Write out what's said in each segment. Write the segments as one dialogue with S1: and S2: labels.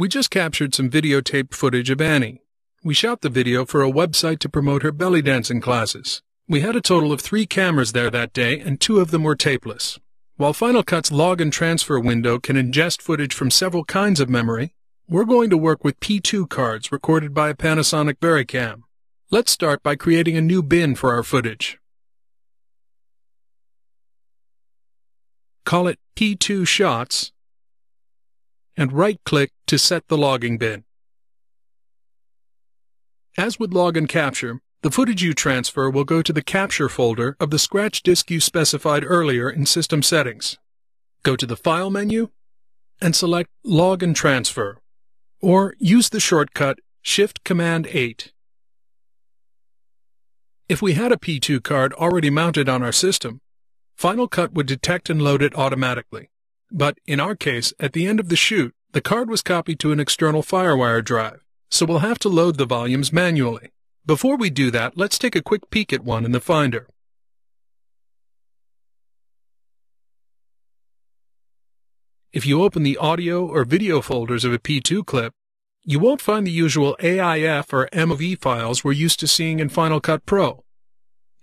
S1: We just captured some videotaped footage of Annie. We shot the video for a website to promote her belly dancing classes. We had a total of 3 cameras there that day, and 2 of them were tapeless. While Final Cut's log and transfer window can ingest footage from several kinds of memory, we're going to work with P2 cards recorded by a Panasonic Vericam. Let's start by creating a new bin for our footage. Call it P2 Shots, and right-click to set the logging bin. As with log and capture, the footage you transfer will go to the capture folder of the scratch disk you specified earlier in System Settings. Go to the File menu and select Log and Transfer, or use the shortcut Shift-Command-8. If we had a P2 card already mounted on our system, Final Cut would detect and load it automatically. But in our case, at the end of the shoot, the card was copied to an external FireWire drive, so we'll have to load the volumes manually. Before we do that, let's take a quick peek at one in the Finder. If you open the audio or video folders of a P2 clip, you won't find the usual AIF or MOV files we're used to seeing in Final Cut Pro.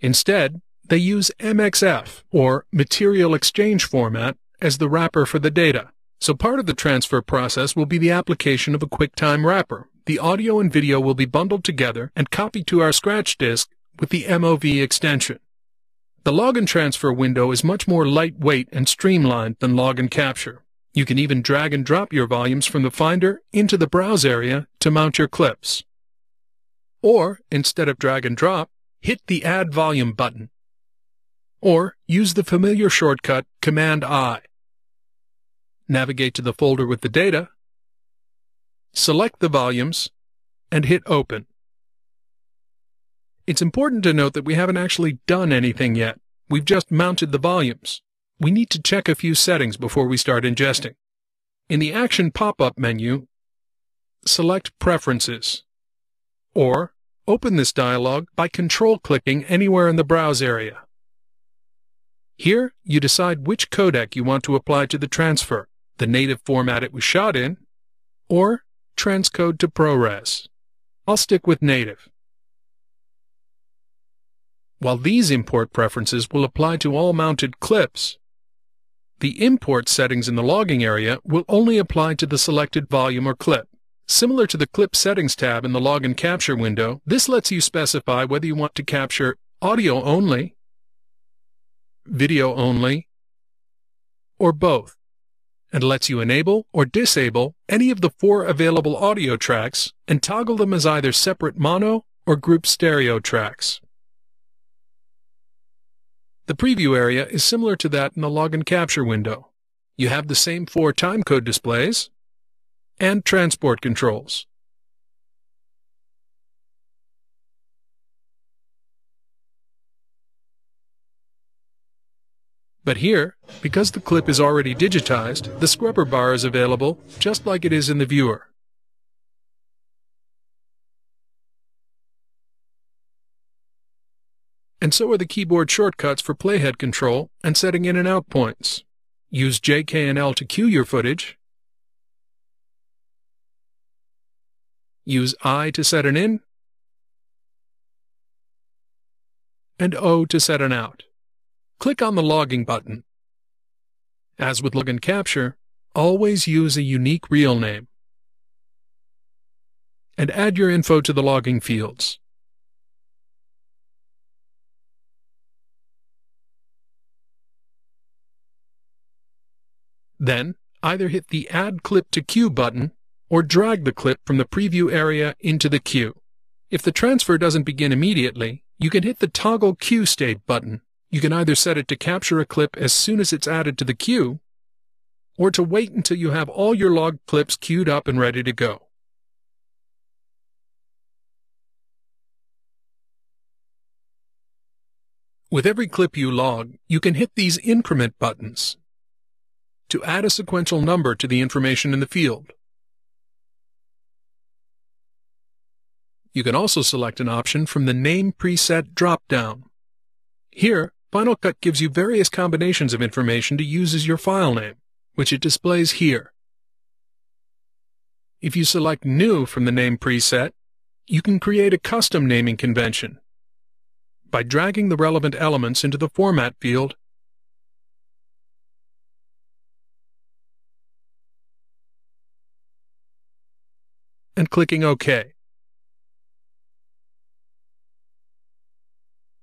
S1: Instead, they use MXF, or Material Exchange Format, as the wrapper for the data. So part of the transfer process will be the application of a QuickTime wrapper. The audio and video will be bundled together and copied to our scratch disk with the MOV extension. The log and transfer window is much more lightweight and streamlined than log and capture. You can even drag and drop your volumes from the Finder into the Browse area to mount your clips. Or, instead of drag and drop, hit the Add Volume button. Or use the familiar shortcut Command-I. Navigate to the folder with the data, select the volumes, and hit Open. It's important to note that we haven't actually done anything yet. We've just mounted the volumes. We need to check a few settings before we start ingesting. In the Action pop-up menu, select Preferences, or open this dialog by control-clicking anywhere in the Browse area. Here, you decide which codec you want to apply to the transfer, the native format it was shot in, or transcode to ProRes. I'll stick with native. While these import preferences will apply to all mounted clips, the import settings in the logging area will only apply to the selected volume or clip. Similar to the Clip Settings tab in the Log and Capture window, this lets you specify whether you want to capture audio only, video only, or both, and lets you enable or disable any of the 4 available audio tracks and toggle them as either separate mono or group stereo tracks. The preview area is similar to that in the Log and Capture window. You have the same 4 timecode displays and transport controls. But here, because the clip is already digitized, the scrubber bar is available just like it is in the viewer. And so are the keyboard shortcuts for playhead control and setting in and out points. Use J, K, and L to cue your footage. Use I to set an in, and O to set an out. Click on the logging button. As with log and capture, always use a unique real name. And add your info to the logging fields. Then, either hit the Add Clip to Queue button or drag the clip from the preview area into the queue. If the transfer doesn't begin immediately, you can hit the Toggle Queue State button. You can either set it to capture a clip as soon as it's added to the queue, or to wait until you have all your logged clips queued up and ready to go. With every clip you log, you can hit these increment buttons to add a sequential number to the information in the field. You can also select an option from the Name Preset drop-down. Here, Final Cut gives you various combinations of information to use as your file name, which it displays here. If you select New from the name preset, you can create a custom naming convention by dragging the relevant elements into the Format field and clicking OK.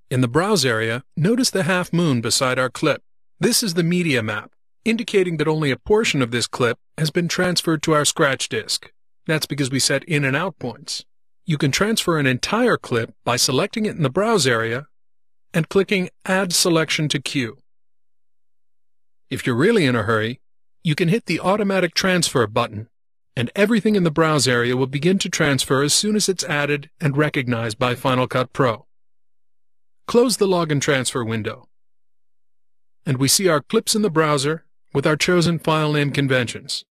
S1: In the Browse area, notice the half moon beside our clip. This is the media map, indicating that only a portion of this clip has been transferred to our scratch disk. That's because we set in and out points. You can transfer an entire clip by selecting it in the Browse area and clicking Add Selection to Queue. If you're really in a hurry, you can hit the Automatic Transfer button, and everything in the Browse area will begin to transfer as soon as it's added and recognized by Final Cut Pro. Close the Log and Transfer window, and we see our clips in the browser with our chosen file name conventions.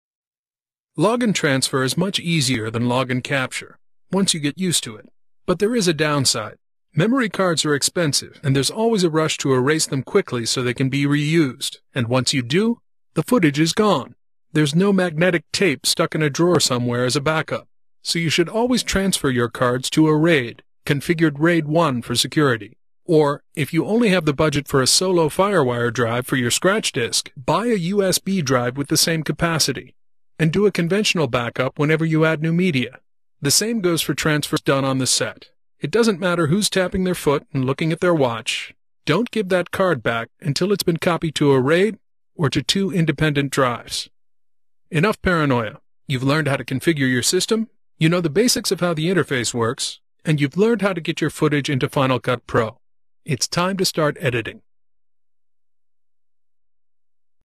S1: Log and Transfer is much easier than Log and Capture once you get used to it, but there is a downside. Memory cards are expensive, and there's always a rush to erase them quickly so they can be reused, and once you do, the footage is gone. There's no magnetic tape stuck in a drawer somewhere as a backup, so you should always transfer your cards to a RAID, configured RAID 1 for security. Or, if you only have the budget for a solo FireWire drive for your scratch disk, buy a USB drive with the same capacity, and do a conventional backup whenever you add new media. The same goes for transfers done on the set. It doesn't matter who's tapping their foot and looking at their watch. Don't give that card back until it's been copied to a RAID or to 2 independent drives. Enough paranoia. You've learned how to configure your system, you know the basics of how the interface works, and you've learned how to get your footage into Final Cut Pro. It's time to start editing.